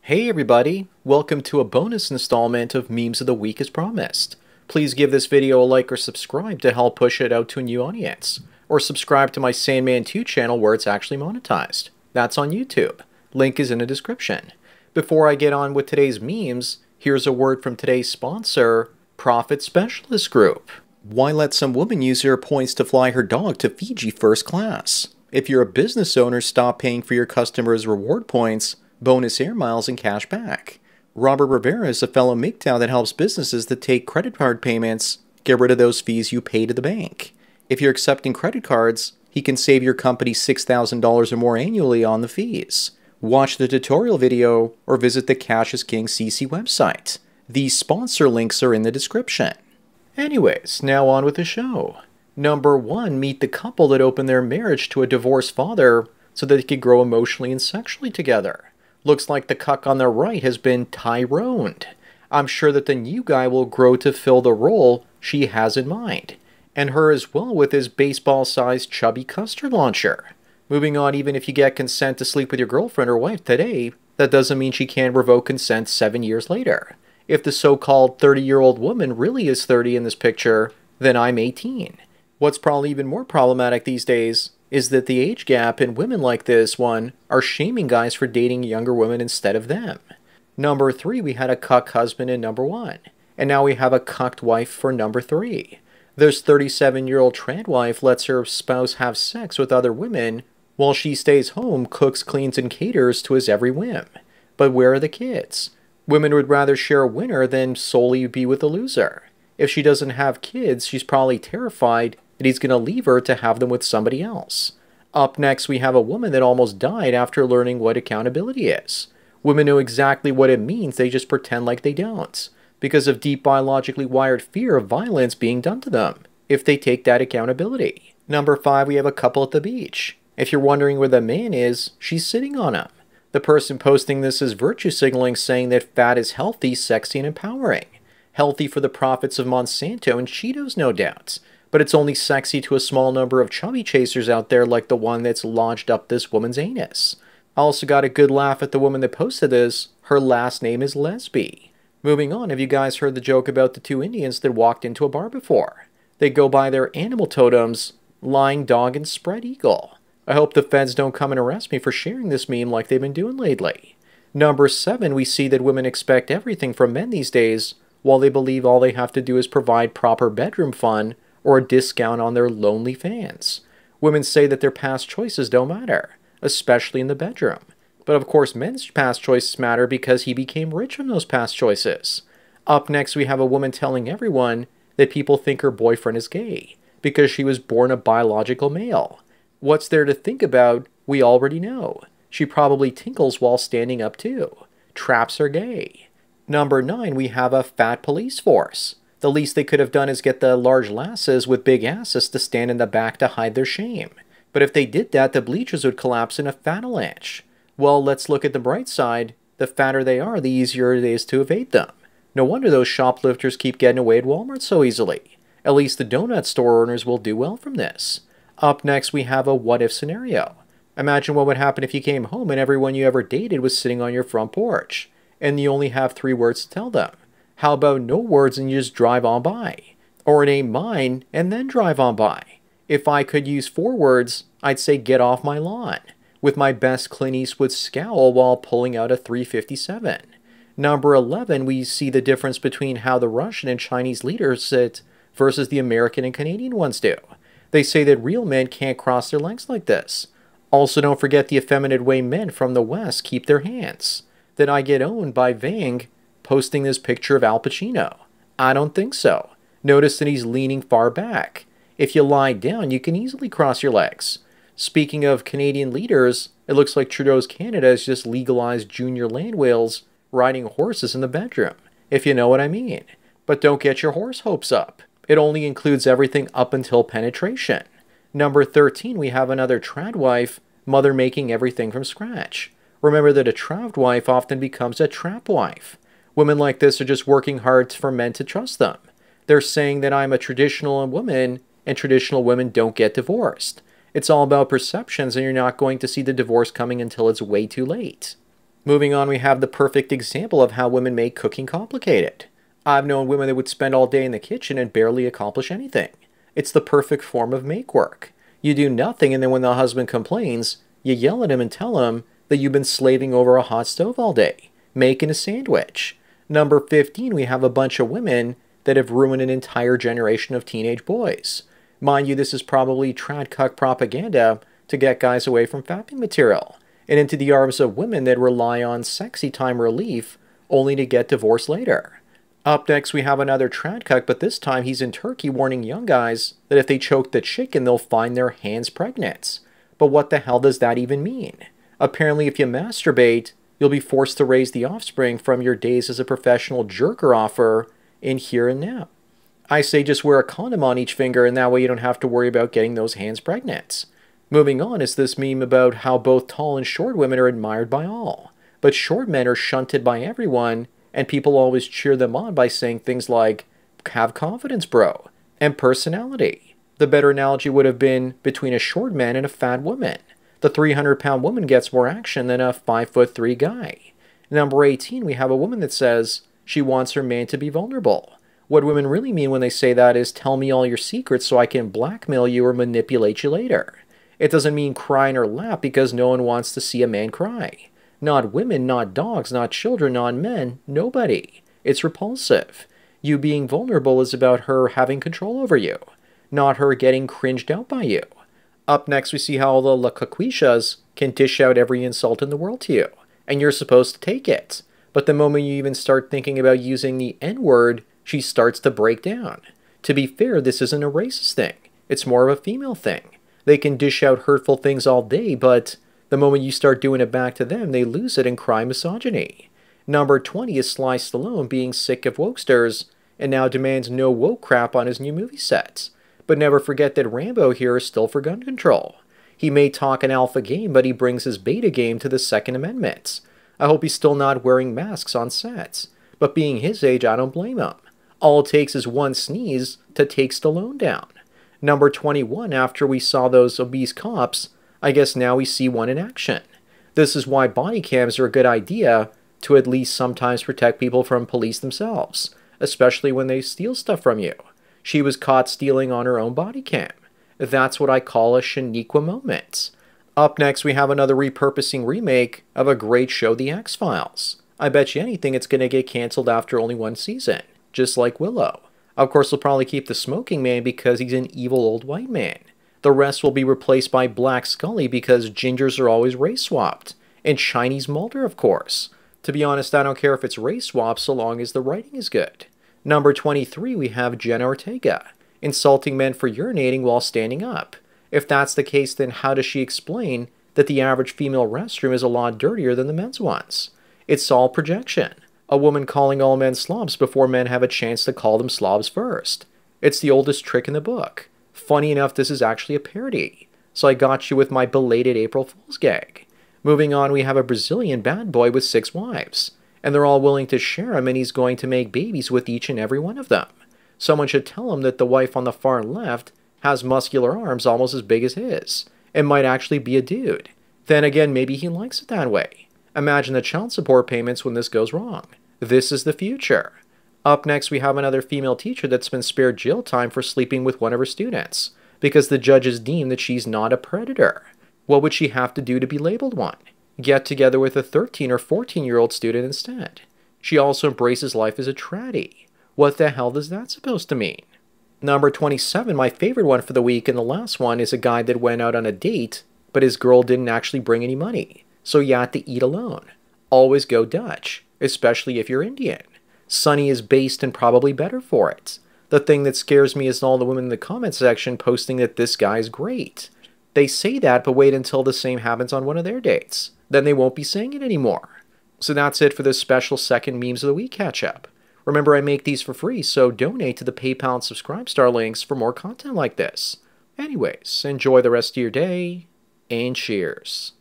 Hey everybody, welcome to a bonus installment of Memes of the Week as promised. Please give this video a like or subscribe to help push it out to a new audience. Or subscribe to my Sandman 2 channel where it's actually monetized. That's on YouTube. Link is in the description. Before I get on with today's memes, here's a word from today's sponsor, Profit Specialist Group. Why let some woman use her points to fly her dog to Fiji first class? If you're a business owner, stop paying for your customers' reward points, bonus air miles, and cash back. Robert Rivera is a fellow MGTOW that helps businesses that take credit card payments get rid of those fees you pay to the bank. If you're accepting credit cards, he can save your company $6,000 or more annually on the fees. Watch the tutorial video or visit the Cash is King CC website. These sponsor links are in the description. Anyways, now on with the show. Number 1, meet the couple that opened their marriage to a divorced father so that they could grow emotionally and sexually together. Looks like the cuck on the right has been Tyroned. I'm sure that the new guy will grow to fill the role she has in mind. And her as well with his baseball-sized chubby custard launcher. Moving on, even if you get consent to sleep with your girlfriend or wife today, that doesn't mean she can't revoke consent 7 years later. If the so-called 30-year-old woman really is 30 in this picture, then I'm 18. What's probably even more problematic these days is that the age gap in women like this one are shaming guys for dating younger women instead of them. Number 3, we had a cuck husband in number 1. And now we have a cucked wife for number 3. This 37-year-old trad wife lets her spouse have sex with other women while she stays home, cooks, cleans, and caters to his every whim. But where are the kids? Women would rather share a winner than solely be with a loser. If she doesn't have kids, she's probably terrified that he's going to leave her to have them with somebody else. Up next, we have a woman that almost died after learning what accountability is. Women know exactly what it means, they just pretend like they don't, because of deep biologically wired fear of violence being done to them, if they take that accountability. Number 5, we have a couple at the beach. If you're wondering where the man is, she's sitting on him. The person posting this is virtue signaling, saying that fat is healthy, sexy, and empowering. Healthy for the profits of Monsanto and Cheetos, no doubt. But it's only sexy to a small number of chubby chasers out there like the one that's lodged up this woman's anus. I also got a good laugh at the woman that posted this. Her last name is Lesby. Moving on, have you guys heard the joke about the 2 Indians that walked into a bar before? They go by their animal totems, lying dog and spread eagle. I hope the feds don't come and arrest me for sharing this meme like they've been doing lately. Number 7, we see that women expect everything from men these days, while they believe all they have to do is provide proper bedroom fun or a discount on their lonely fans. Women say that their past choices don't matter, especially in the bedroom. But of course, men's past choices matter because he became rich from those past choices. Up next, we have a woman telling everyone that people think her boyfriend is gay because she was born a biological male. What's there to think about? We already know. She probably tinkles while standing up too. Traps are gay. Number 9, we have a fat police force. The least they could have done is get the large lasses with big asses to stand in the back to hide their shame. But if they did that, the bleachers would collapse in a fatalanche. Well, let's look at the bright side. The fatter they are, the easier it is to evade them. No wonder those shoplifters keep getting away at Walmart so easily. At least the donut store owners will do well from this. Up next, we have a what-if scenario. Imagine what would happen if you came home and everyone you ever dated was sitting on your front porch, and you only have 3 words to tell them. How about no words and you just drive on by? Or it ain't mine and then drive on by? If I could use 4 words, I'd say get off my lawn, with my best Clint Eastwood scowl while pulling out a .357. Number 11, we see the difference between how the Russian and Chinese leaders sit versus the American and Canadian ones do. They say that real men can't cross their legs like this. Also, don't forget the effeminate way men from the West keep their hands. Then I get owned by Vang posting this picture of Al Pacino. I don't think so. Notice that he's leaning far back. If you lie down, you can easily cross your legs. Speaking of Canadian leaders, it looks like Trudeau's Canada has just legalized junior land whales riding horses in the bedroom, if you know what I mean. But don't get your horse hopes up. It only includes everything up until penetration. Number 13, we have another trad wife, mother making everything from scratch. Remember that a trad wife often becomes a trap wife. Women like this are just working hard for men to trust them. They're saying that I'm a traditional woman and traditional women don't get divorced. It's all about perceptions and you're not going to see the divorce coming until it's way too late. Moving on, we have the perfect example of how women make cooking complicated. I've known women that would spend all day in the kitchen and barely accomplish anything. It's the perfect form of make work. You do nothing, and then when the husband complains, you yell at him and tell him that you've been slaving over a hot stove all day, making a sandwich. Number 15, we have a bunch of women that have ruined an entire generation of teenage boys. Mind you, this is probably trad cuck propaganda to get guys away from fapping material and into the arms of women that rely on sexy time relief only to get divorced later. Up next, we have another trad cuck, but this time he's in Turkey warning young guys that if they choke the chicken, they'll find their hands pregnant. But what the hell does that even mean? Apparently, if you masturbate, you'll be forced to raise the offspring from your days as a professional jerker-offer in here and now. I say just wear a condom on each finger, and that way you don't have to worry about getting those hands pregnant. Moving on is this meme about how both tall and short women are admired by all, but short men are shunted by everyone, and people always cheer them on by saying things like, "Have confidence, bro," and "personality." The better analogy would have been between a short man and a fat woman. The 300-pound woman gets more action than a 5'3" guy. Number 18, we have a woman that says she wants her man to be vulnerable. What women really mean when they say that is, tell me all your secrets so I can blackmail you or manipulate you later. It doesn't mean cry in her lap because no one wants to see a man cry. Not women, not dogs, not children, not men, nobody. It's repulsive. You being vulnerable is about her having control over you, not her getting cringed out by you. Up next, we see how the La Caquishas can dish out every insult in the world to you, and you're supposed to take it. But the moment you even start thinking about using the N-word, she starts to break down. To be fair, this isn't a racist thing. It's more of a female thing. They can dish out hurtful things all day, but the moment you start doing it back to them, they lose it and cry misogyny. Number 20 is Sly Stallone being sick of wokesters and now demands no woke crap on his new movie sets. But never forget that Rambo here is still for gun control. He may talk an alpha game, but he brings his beta game to the Second Amendment. I hope he's still not wearing masks on sets. But being his age, I don't blame him. All it takes is one sneeze to take Stallone down. Number 21, after we saw those obese cops, I guess now we see one in action. This is why body cams are a good idea to at least sometimes protect people from police themselves, especially when they steal stuff from you. She was caught stealing on her own body cam. That's what I call a Shaniqua moment. Up next, we have another repurposing remake of a great show, The X-Files. I bet you anything it's going to get canceled after only one season, just like Willow. Of course, they'll probably keep the smoking man because he's an evil old white man. The rest will be replaced by Black Scully because gingers are always race-swapped. And Chinese Mulder, of course. To be honest, I don't care if it's race-swapped so long as the writing is good. Number 23, we have Jenna Ortega, insulting men for urinating while standing up. If that's the case, then how does she explain that the average female restroom is a lot dirtier than the men's ones? It's all projection. A woman calling all men slobs before men have a chance to call them slobs first. It's the oldest trick in the book. Funny enough, this is actually a parody. So I got you with my belated April Fool's gag. Moving on, we have a Brazilian bad boy with 6 wives. And they're all willing to share him, and he's going to make babies with each and every one of them. Someone should tell him that the wife on the far left has muscular arms almost as big as his, and might actually be a dude. Then again, maybe he likes it that way. Imagine the child support payments when this goes wrong. This is the future. Up next, we have another female teacher that's been spared jail time for sleeping with one of her students, because the judges deem that she's not a predator. What would she have to do to be labeled one? Get together with a 13 or 14-year-old student instead. She also embraces life as a traddie. What the hell does that supposed to mean? Number 27, my favorite one for the week, and the last one, is a guy that went out on a date, but his girl didn't actually bring any money, so he had to eat alone. Always go Dutch, especially if you're Indian. Sunny is based and probably better for it. The thing that scares me is all the women in the comment section posting that this guy is great. They say that, but wait until the same happens on one of their dates. Then they won't be saying it anymore. So that's it for this special second Memes of the Week catch-up. Remember, I make these for free, so donate to the PayPal and Subscribestar links for more content like this. Anyways, enjoy the rest of your day, and cheers.